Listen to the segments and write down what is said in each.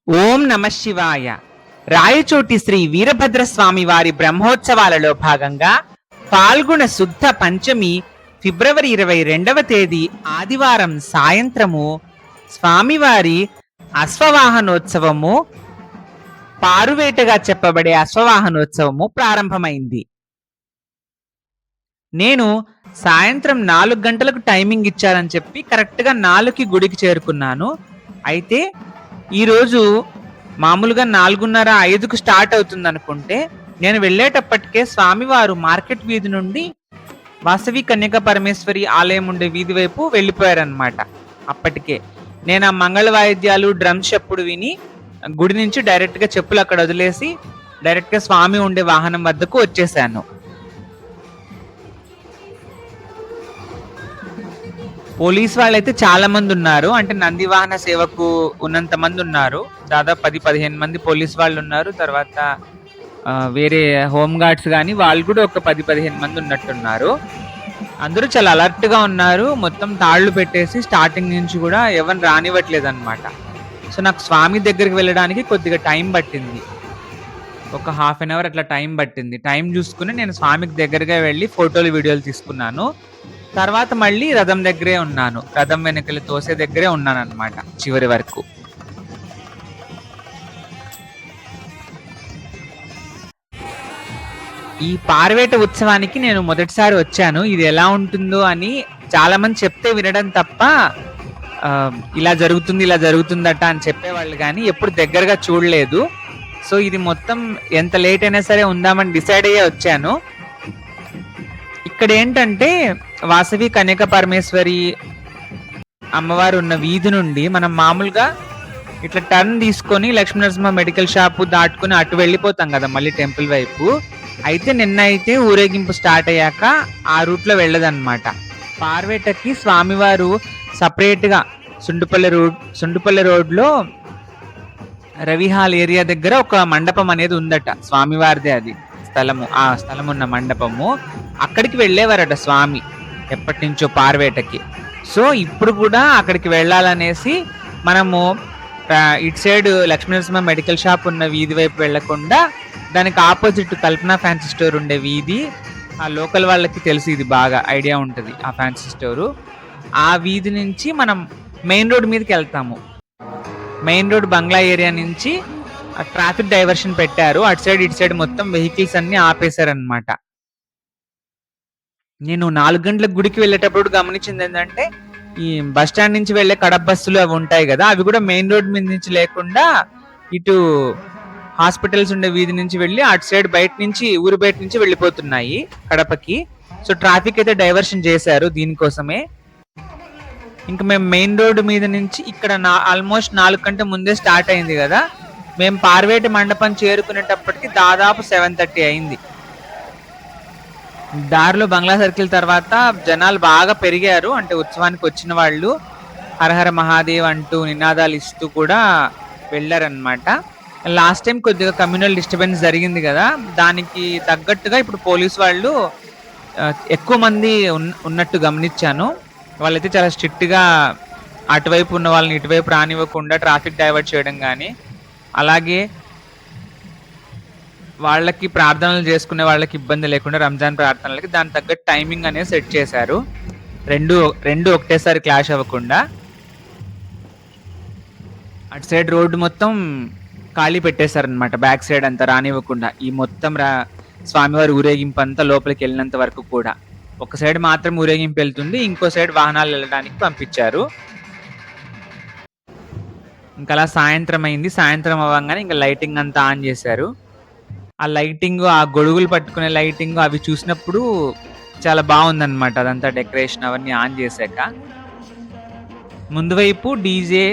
ఓం నమ శివాయ. రాయచోటి శ్రీ వీరభద్రస్వామి వారి బ్రహ్మోత్సవాలలో భాగంగా పాల్గొన శుద్ధ పంచమి ఫిబ్రవరి 22వ తేదీ ఆదివారం సాయంత్రము స్వామివారి అశ్వవాహనోత్సవము, పారువేటగా చెప్పబడే అశ్వవాహనోత్సవము ప్రారంభమైంది. నేను సాయంత్రం 4 గంటలకు టైమింగ్ ఇచ్చారని చెప్పి కరెక్ట్గా 4కి గుడికి చేరుకున్నాను. అయితే ఈరోజు మామూలుగా 4:30, 5కు స్టార్ట్ అవుతుంది అనుకుంటే, నేను వెళ్ళేటప్పటికే స్వామివారు మార్కెట్ వీధి నుండి వాసవి కన్యకా పరమేశ్వరి ఆలయం ఉండే వీధి వైపు వెళ్ళిపోయారనమాట. అప్పటికే నేను ఆ మంగళ వాయిద్యాలు, డ్రమ్స్ చప్పుడు విని గుడి నుంచి డైరెక్ట్గా చెప్పులు అక్కడ వదిలేసి డైరెక్ట్గా స్వామి ఉండే వాహనం వద్దకు వచ్చేసాను. పోలీస్ వాళ్ళైతే చాలా మంది ఉన్నారు. అంటే నంది వాహన సేవకు ఉన్నంత మంది ఉన్నారు. దాదాపు 10-15 మంది పోలీస్ వాళ్ళు ఉన్నారు. తర్వాత వేరే హోమ్ గార్డ్స్ కానీ వాళ్ళు కూడా ఒక 10-15 మంది ఉన్నట్టున్నారు. అందరూ చాలా అలర్ట్గా ఉన్నారు. మొత్తం తాళ్లు పెట్టేసి స్టార్టింగ్ నుంచి కూడా ఎవరిని రానివ్వట్లేదు అనమాట. సో నాకు స్వామి దగ్గరికి వెళ్ళడానికి కొద్దిగా టైం పట్టింది. ఒక హాఫ్ అన్ అవర్ అట్లా టైం పట్టింది. టైం చూసుకుని నేను స్వామికి దగ్గరగా వెళ్ళి ఫోటోలు, వీడియోలు తీసుకున్నాను. తర్వాత మళ్ళీ రథం దగ్గరే ఉన్నాను. రథం వెనుకలు తోసే దగ్గరే ఉన్నాను అనమాట చివరి వరకు. ఈ పార్వేట ఉత్సవానికి నేను మొదటిసారి వచ్చాను. ఇది ఎలా ఉంటుందో అని చాలా మంది చెప్తే వినడం తప్ప ఇలా జరుగుతుంది, ఇలా జరుగుతుందట అని చెప్పేవాళ్ళు కానీ ఎప్పుడు దగ్గరగా చూడలేదు. సో ఇది మొత్తం ఎంత లేట్ అయినా సరే ఉందామని డిసైడ్ అయ్యే వచ్చాను. ఇక్కడ ఏంటంటే వాసవి కన్యక పరమేశ్వరి అమ్మవారు ఉన్న వీధి నుండి మనం మామూలుగా ఇట్లా టర్న్ తీసుకొని లక్ష్మీనరసింహ మెడికల్ షాపు దాటుకుని అటు వెళ్ళిపోతాం కదా మళ్ళీ టెంపుల్ వైపు. అయితే నిన్న అయితే ఊరేగింపు స్టార్ట్ అయ్యాక ఆ రూట్లో వెళ్ళదన్నమాట. పార్వేటకి స్వామివారు సపరేట్గా సుండుపల్లి రోడ్లో రవిహాల్ ఏరియా దగ్గర ఒక మండపం అనేది ఉందట స్వామివారిదే. అది స్థలము, ఆ స్థలం ఉన్న మండపము. అక్కడికి వెళ్ళేవారట స్వామి ఎప్పటి నుంచో పార్వేటకి. సో ఇప్పుడు కూడా అక్కడికి వెళ్ళాలనేసి మనము ఇటు సైడ్ లక్ష్మీనరసింహ మెడికల్ షాప్ ఉన్న వీధి వైపు వెళ్లకుండా దానికి ఆపోజిట్ కల్పన ఫ్యాన్సీ స్టోర్ ఉండే వీధి, ఆ లోకల్ వాళ్ళకి తెలిసి ఇది బాగా ఐడియా ఉంటుంది ఆ ఫ్యాన్సీ స్టోరు. ఆ వీధి నుంచి మనం మెయిన్ రోడ్ మీదకి వెళ్తాము. మెయిన్ రోడ్ బంగ్లా ఏరియా నుంచి ట్రాఫిక్ డైవర్షన్ పెట్టారు. అటు సైడ్ ఇటు సైడ్ మొత్తం వెహికల్స్ అన్ని ఆపేశారనమాట. నేను 4 గంటలకు గుడికి వెళ్ళేటప్పుడు గమనించింది ఏంటంటే, ఈ బస్ స్టాండ్ నుంచి వెళ్ళే కడప బస్సులు అవి ఉంటాయి కదా, అవి కూడా మెయిన్ రోడ్ మీద నుంచి లేకుండా ఇటు హాస్పిటల్స్ ఉండే వీధి నుంచి వెళ్ళి అటు సైడ్ బయట నుంచి, ఊరి బయట నుంచి వెళ్ళిపోతున్నాయి కడపకి. సో ట్రాఫిక్ అయితే డైవర్షన్ చేశారు దీనికోసమే. ఇంకా మేము మెయిన్ రోడ్ మీద నుంచి ఇక్కడ ఆల్మోస్ట్ 4 గంటల ముందే స్టార్ట్ అయింది కదా, మేము పార్వేట మండపం చేరుకునేటప్పటికి దాదాపు 7:30 అయింది. దారిలో బంగ్లా సర్కిల్ తర్వాత జనాలు బాగా పెరిగారు. అంటే ఉత్సవానికి వచ్చిన వాళ్ళు హరహర మహాదేవ్ అంటూ నినాదాలు ఇస్తూ కూడా వెళ్ళారనమాట. లాస్ట్ టైం కొద్దిగా కమ్యూనల్ డిస్టర్బెన్స్ జరిగింది కదా, దానికి తగ్గట్టుగా ఇప్పుడు పోలీసు వాళ్ళు ఎక్కువ మంది ఉన్నట్టు గమనించాను. వాళ్ళైతే చాలా స్ట్రిక్ట్గా అటువైపు ఉన్న వాళ్ళని ఇటువైపు రానివ్వకుండా ట్రాఫిక్ డైవర్ట్ చేయడం కానీ, అలాగే వాళ్ళకి ప్రార్థనలు చేసుకునే వాళ్ళకి ఇబ్బంది లేకుండా రంజాన్ ప్రార్థనలకి దాని తగ్గట్టు టైమింగ్ అనేది సెట్ చేశారు. రెండు ఒకటేసారి క్లాష్ అవ్వకుండా. అటు సైడ్ రోడ్డు మొత్తం ఖాళీ పెట్టేశారనమాట, బ్యాక్ సైడ్ అంతా రానివ్వకుండా. ఈ మొత్తం స్వామివారి ఊరేగింపు అంతా లోపలికి వెళ్ళినంత వరకు కూడా ఒక సైడ్ మాత్రం ఊరేగింపు వెళ్తుంది, ఇంకో సైడ్ వాహనాలు వెళ్ళడానికి పంపించారు. ఇంకా అలా సాయంత్రం అయింది. సాయంత్రం అవ్వగానే ఇంకా లైటింగ్ అంతా ఆన్ చేశారు. ఆ లైటింగ్, ఆ గొడుగులు పట్టుకునే లైటింగ్ అవి చూసినప్పుడు చాలా బాగుందన్నమాట. అదంతా డెకరేషన్ అవన్నీ ఆన్ చేశాక ముందు వైపు డీజే,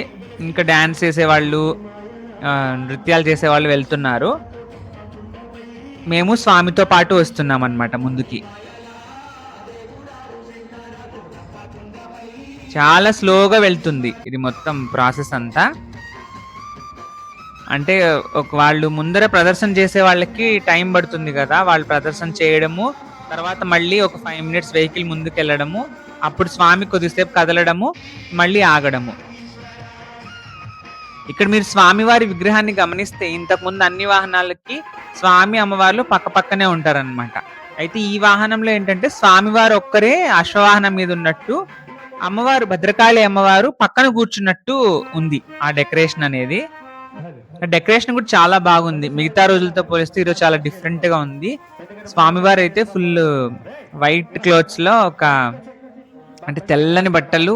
ఇంకా డ్యాన్స్ చేసేవాళ్ళు, నృత్యాలు చేసేవాళ్ళు వెళ్తున్నారు. మేము స్వామితో పాటు వస్తున్నాం అన్నమాట ముందుకి. చాలా స్లోగా వెళ్తుంది ఇది మొత్తం ప్రాసెస్ అంతా. అంటే వాళ్ళు ముందర ప్రదర్శన చేసే వాళ్ళకి టైం పడుతుంది కదా, వాళ్ళు ప్రదర్శన చేయడము, తర్వాత మళ్ళీ ఒక 5 మినిట్స్ వెహికల్ ముందుకు వెళ్ళడము, అప్పుడు స్వామి కొద్దిసేపు కదలడము, మళ్ళీ ఆగడము. ఇక్కడ మీరు స్వామివారి విగ్రహాన్ని గమనిస్తే ఇంతకుముందు అన్ని వాహనాలకి స్వామి అమ్మవార్లు పక్క పక్కనే ఉంటారనమాట. అయితే ఈ వాహనంలో ఏంటంటే స్వామివారు ఒక్కరే అశ్వవాహనం మీద ఉన్నట్టు, అమ్మవారు భద్రకాళి అమ్మవారు పక్కన కూర్చున్నట్టు ఉంది ఆ డెకరేషన్ అనేది. డెకరేషన్ కూడా చాలా బాగుంది. మిగతా రోజులతో పోలిస్తే ఈరోజు చాలా డిఫరెంట్ గా ఉంది. స్వామివారు అయితే ఫుల్ వైట్ క్లోత్స్ లో అంటే తెల్లని బట్టలు,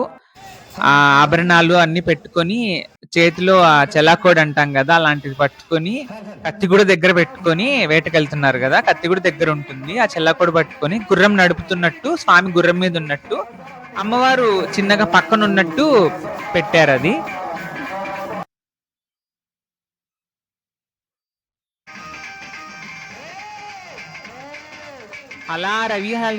ఆ ఆభరణాలు అన్ని పెట్టుకొని, చేతిలో ఆ చెలాకోడ్ అంటాం కదా అలాంటిది పట్టుకొని, కత్తి కూడా దగ్గర పెట్టుకొని వేటకెళ్తున్నారు కదా, కత్తి కూడా దగ్గర ఉంటుంది. ఆ చెలాకోడ్ పట్టుకొని గుర్రం నడుపుతున్నట్టు, స్వామి గుర్రం మీద ఉన్నట్టు, అమ్మవారు చిన్నగా పక్కన ఉన్నట్టు పెట్టారు అది. అలా రవిహాల్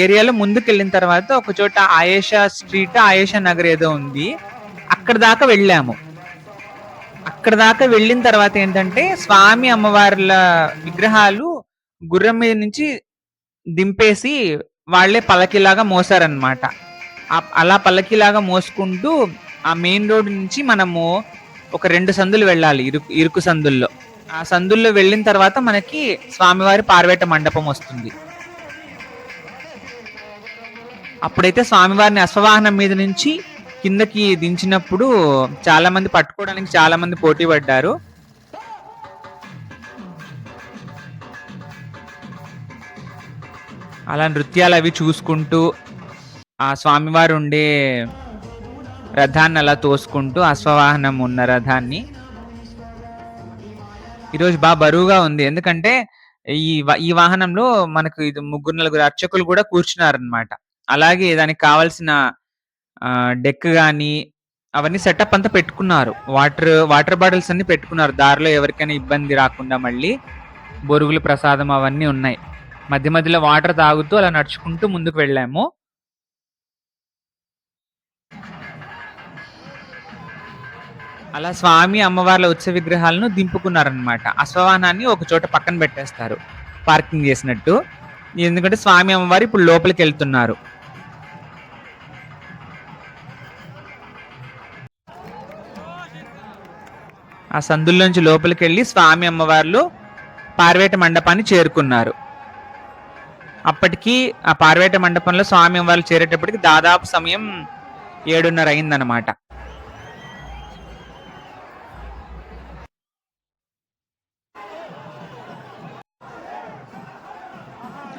ఏరియాలో ముందుకెళ్ళిన తర్వాత ఒక చోట ఆయేషా స్ట్రీట్, ఆయేషా నగర్ ఏదో ఉంది, అక్కడ దాకా వెళ్ళాము. అక్కడ దాకా వెళ్ళిన తర్వాత ఏంటంటే స్వామి అమ్మవార్ల విగ్రహాలు గుర్రం మీద నుంచి దింపేసి వాళ్ళే పల్లకిలాగా మోసారనమాట. అలా పల్లకిలాగా మోసుకుంటూ ఆ మెయిన్ రోడ్ నుంచి మనము ఒక 2 సందులు వెళ్ళాలి, ఇరుకు సందుల్లో. ఆ సందుల్లో వెళ్ళిన తర్వాత మనకి స్వామివారి పార్వేట మండపం వస్తుంది. అప్పుడైతే స్వామివారిని అశ్వవాహనం మీద నుంచి కిందకి దించినప్పుడు చాలా మంది పట్టుకోవడానికి చాలా మంది పోటీ పడ్డారు. అలా నృత్యాలు అవి చూసుకుంటూ ఆ స్వామివారు ఉండే రథాన్ని అలా తోసుకుంటూ, అశ్వవాహనం ఉన్న రథాన్ని. ఈరోజు బాగా బరువుగా ఉంది. ఎందుకంటే ఈ వాహనంలో మనకు ఇది 3-4 అర్చకులు కూడా కూర్చున్నారనమాట. అలాగే దానికి కావాల్సిన డెక్ గాని అవన్నీ సెటప్ అంతా పెట్టుకున్నారు. వాటర్ బాటిల్స్ అన్ని పెట్టుకున్నారు. దారిలో ఎవరికైనా ఇబ్బంది రాకుండా మళ్ళీ బొరుగులు, ప్రసాదం అవన్నీ ఉన్నాయి. మధ్య మధ్యలో వాటర్ తాగుతూ అలా నడుచుకుంటూ ముందుకు వెళ్ళాము. అలా స్వామి అమ్మవార్ల ఉత్సవ విగ్రహాలను దింపుకున్నారనమాట. అశ్వవాహనాన్ని ఒక చోట పక్కన పెట్టేస్తారు పార్కింగ్ చేసినట్టు. ఎందుకంటే స్వామి అమ్మవారు ఇప్పుడు లోపలికి వెళ్తున్నారు. ఆ సందుల్లోంచి లోపలికి వెళ్ళి స్వామి అమ్మవార్లు పార్వేట మండపాన్ని చేరుకున్నారు. అప్పటికి ఆ పార్వేట మండపంలో స్వామి అమ్మవార్లు చేరేటప్పటికి దాదాపు సమయం 7:30 అయిందనమాట.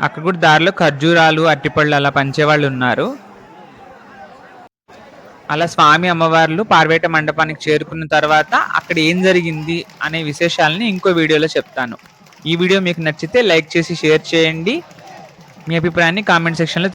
అక్కడ కూడా దారిలో ఖర్జూరాలు, అరటిపళ్ళు అలా పంచేవాళ్ళు ఉన్నారు. అలా స్వామి అమ్మవార్లు పార్వేట మండపానికి చేరుకున్న తర్వాత అక్కడ ఏం జరిగింది అనే విశేషాలని ఇంకో వీడియోలో చెప్తాను. ఈ వీడియో మీకు నచ్చితే లైక్ చేసి షేర్ చేయండి. మీ అభిప్రాయాన్ని కామెంట్ సెక్షన్లో